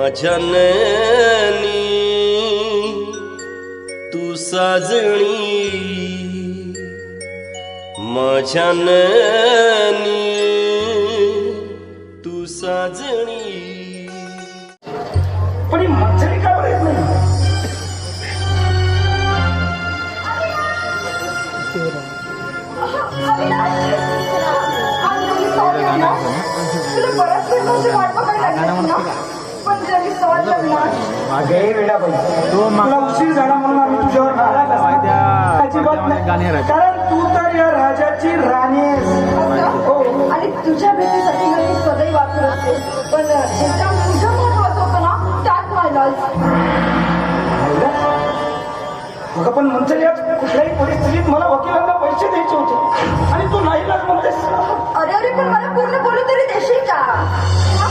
माझ्या नैनी तू साजणी, माझ्या नैनी तू साजणी. पण ही मंचरी का बरं येत नाही? तुला उशीर झाला म्हणून आम्ही तुझ्यावर नाराज असतो. अजिबात नाही, कारण तू तर या राजाची राणी आहेस. हो, आणि तुझ्या भेटीसाठी मी सदैव वापरत असते. पण एका तुझं महत्वाचं होतं ना, त्यात व्हायला मग पण मंचरी कुठल्याही परिस्थितीत मला वकिलांना पैसे द्यायचे होते आणि तू नाही लाग म्हणतेस. अरे अरे, पण मला पूर्ण बोलू तरी देशील का?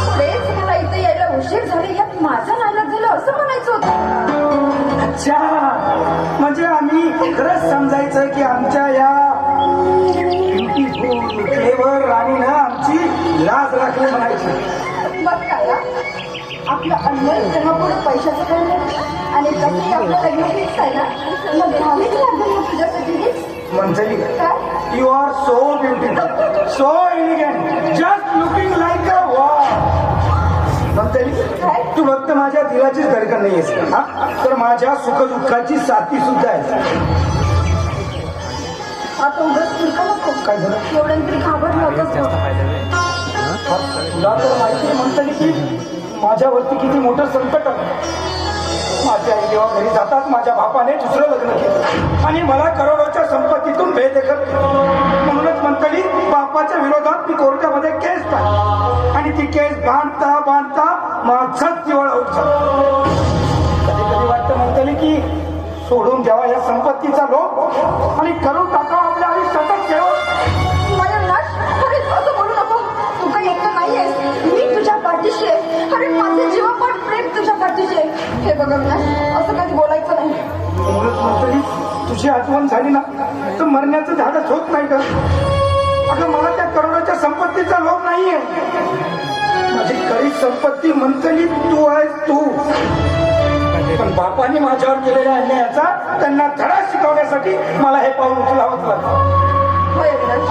पुढेच मला इथे यायला उशीर झाले, यात माझा नाईलाज झालं असं म्हणायचं होतं. अच्छा, म्हणजे आम्ही खरंच समजायचं की आमच्या या ब्युटीफुल राणीनं आमची लाज राखली म्हणायची. बघ काय आपलं अनवय तेव्हा पुढे पैशाचं काय नाही, आणि तसंही आपलं लग्न फिक्स आहे ना, मग घ्यावीच लागेल मग तुझ्यासाठी. Manchli, you are so beautiful, so elegant, just looking like a war. Manchli, तू फक्त माझ्या दिलाचीच धडकन नाही आहेस का, तर माझ्या सुखदुःखाची साथी सुद्धा आहेस. आता उगाच तुला नको काय झालं? एवढं तरी घाबरलं होतंच. तुला तर माहिती मंचली की माझ्यावरती किती मोठं संकट आलं. माझ्या आई जेव्हा घरी जातात माझ्या बापाने दुसरं लग्न केलं आणि मला करोडोच्या संपत्तीतून बेदखल केली. म्हणूनच मंतली बापाच्या विरोधात मी कोर्टामध्ये केस टाकली आणि ती केस बांधता बांधता माझाच जीवन आऊट झाला. कधी कधी वाटतं मंतली की सोडून द्यावा या संपत्तीचा लोभ आणि करून टाकावा आपल्या आयुष्यातच ठेवा. माझ्या नाश, अरे असं बोलू नको. तू काही एकटं नाही आहेस, मी तुझ्या पाठीशी आहे. अरे माझे जीवापाड प्रेम तुझ्या पाठीशी आहे. हे बघ अविनाश, असं कधी बोलायचं नाही. म्हणूनच मंतली तुझी आठवण झाली ना तर मरण्याचं धाडस होत नाही का. अगं मला त्या करोडाच्या संपत्तीचा लोभ नाहीये. माझी खरी संपत्ती मंतली तू आहेस तू. पण बापाने माझ्यावर केलेल्या अन्यायाचा त्यांना धडा शिकवण्यासाठी मला हे पाऊल उचलावंच लागलं. होय अविनाश,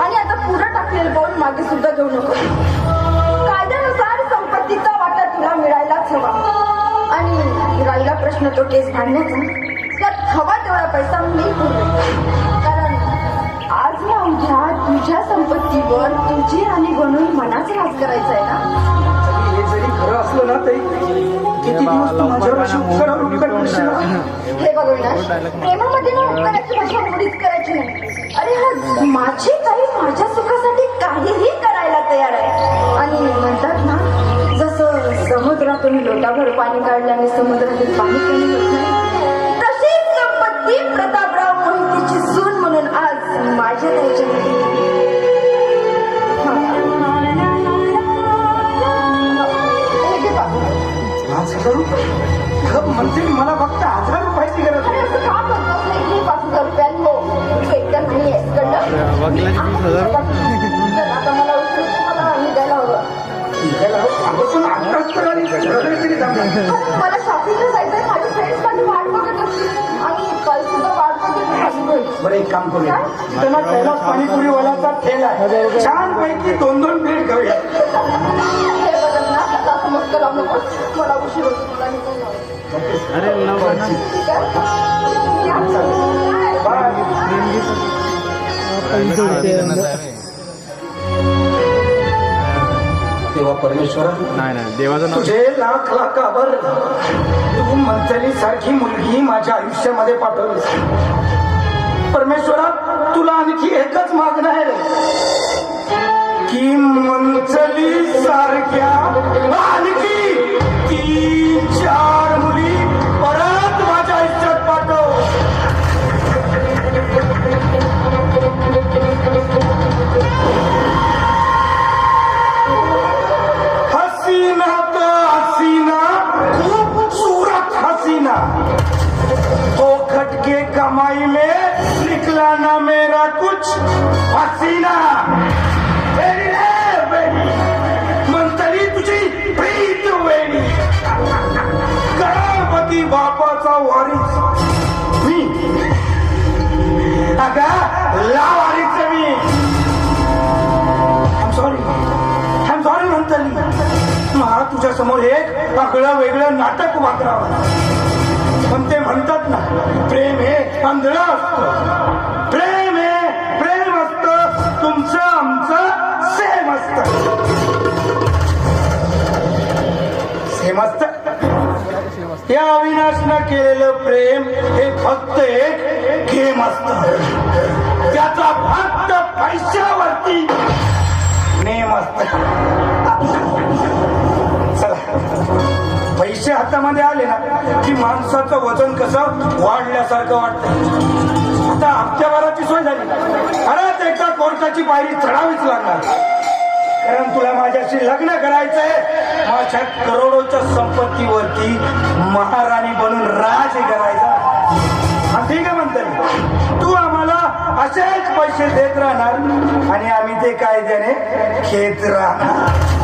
आणि आता पुढं टाकलेलं पाऊल मागे सुद्धा घेऊ नको. कायद्यानुसार संपत्तीचा वाटा तुला मिळायलाच हवा, आणि राहिला प्रश्न तो केस भांडण्याचा, त्यात हवा तेवढा पैसा मी पुरवेन. कारण आज या उद्या तुझ्या संपत्तीवर तुझी राणी बनून मनाच राज करायचा आहे ना. हे जरी खरं असलं ना तरी किती दिवस तू माझ्यावर अशी उपकार करशील ना? हे बघ अविनाश, प्रेमामध्ये ना उपकाराची भाषा मुळीच करायची नाही. अरे हा माझी काही माझ्या सुखासाठी काहीही करायला तयार आहे. आणि म्हणतात ना, जसं समुद्रातून लोटाभर पाणी काढल्याने समुद्रातील पाणी कमी होत नाही, तशीच संपत्ती प्रतापराव मोहितेची सून म्हणून आज माझ्या त्याच्यामध्ये. म्हणजे मला फक्त 1000 रुपयाची गरज आहे. असं का करतोस? हे 5,000 रुपयांनो तू एकदा नाही आहेस कळलं. आता मला उशीर, मला निघायला हवं. मला शॉपिंगला जायचंय. माझे फ्रेंड्स माझी वाट बघत असतील आणि काल सुद्धा वाट बघत. बरं एक काम करूया, त्यांना कैलास पाणीपुरीवाल्याचा ठेला आहे, छान पैकी 2-2 प्लेट घेऊया. हे बघत ना, असं मस्त लावू नको. मला उशीर होतो, मला निघून जाऊ. ठीक आहे. तेव्हा परमेश्वरा नाही देवाचं नाव तुझे लाख लाख आभार. तू मंथली सारखी मुलगी माझ्या आयुष्यामध्ये पाठवलीस. परमेश्वरा तुला आणखी एकच मागणं आहे की मंथली सारख्या आणखी 3-4 मुली परत माझ्या आयुष्यात पाठव. हसीना तो हसीना, खूबसूरत हसीना, तो खटके कमाई में निकला ना मेरा कुछ हसीना. मंथली तुझी प्रीत का लावारीच मी आय सॉरी म्हणताली मला तुझ्या समोर एक आगळं वेगळं नाटक वापरावं पण ते म्हणतात ना प्रेम हे आंधळं असतं प्रेम असतं तुमचं आमचं सेम असतं या अविनाशनं केलेलं प्रेम हे फक्त एक गेम असतं त्याचा फक्त पैशावरती नेम असत चला पैसे हातामध्ये आले ना की माणसाचं वजन कसं वाढल्यासारखं वाटतं आता हप्त्याभराची सोय झाली परत एका कोर्टाची पायरी चढावीच लागणार कारण तुला माझ्याशी लग्न करायचंय माझ्या करोडोच्या संपत्तीवरती महाराणी बनून राज करायचा हा ठीक आहे म्हणते तू आम्हाला असेच पैसे देत राहणार आणि आम्ही ते कायद्याने घेत राहणार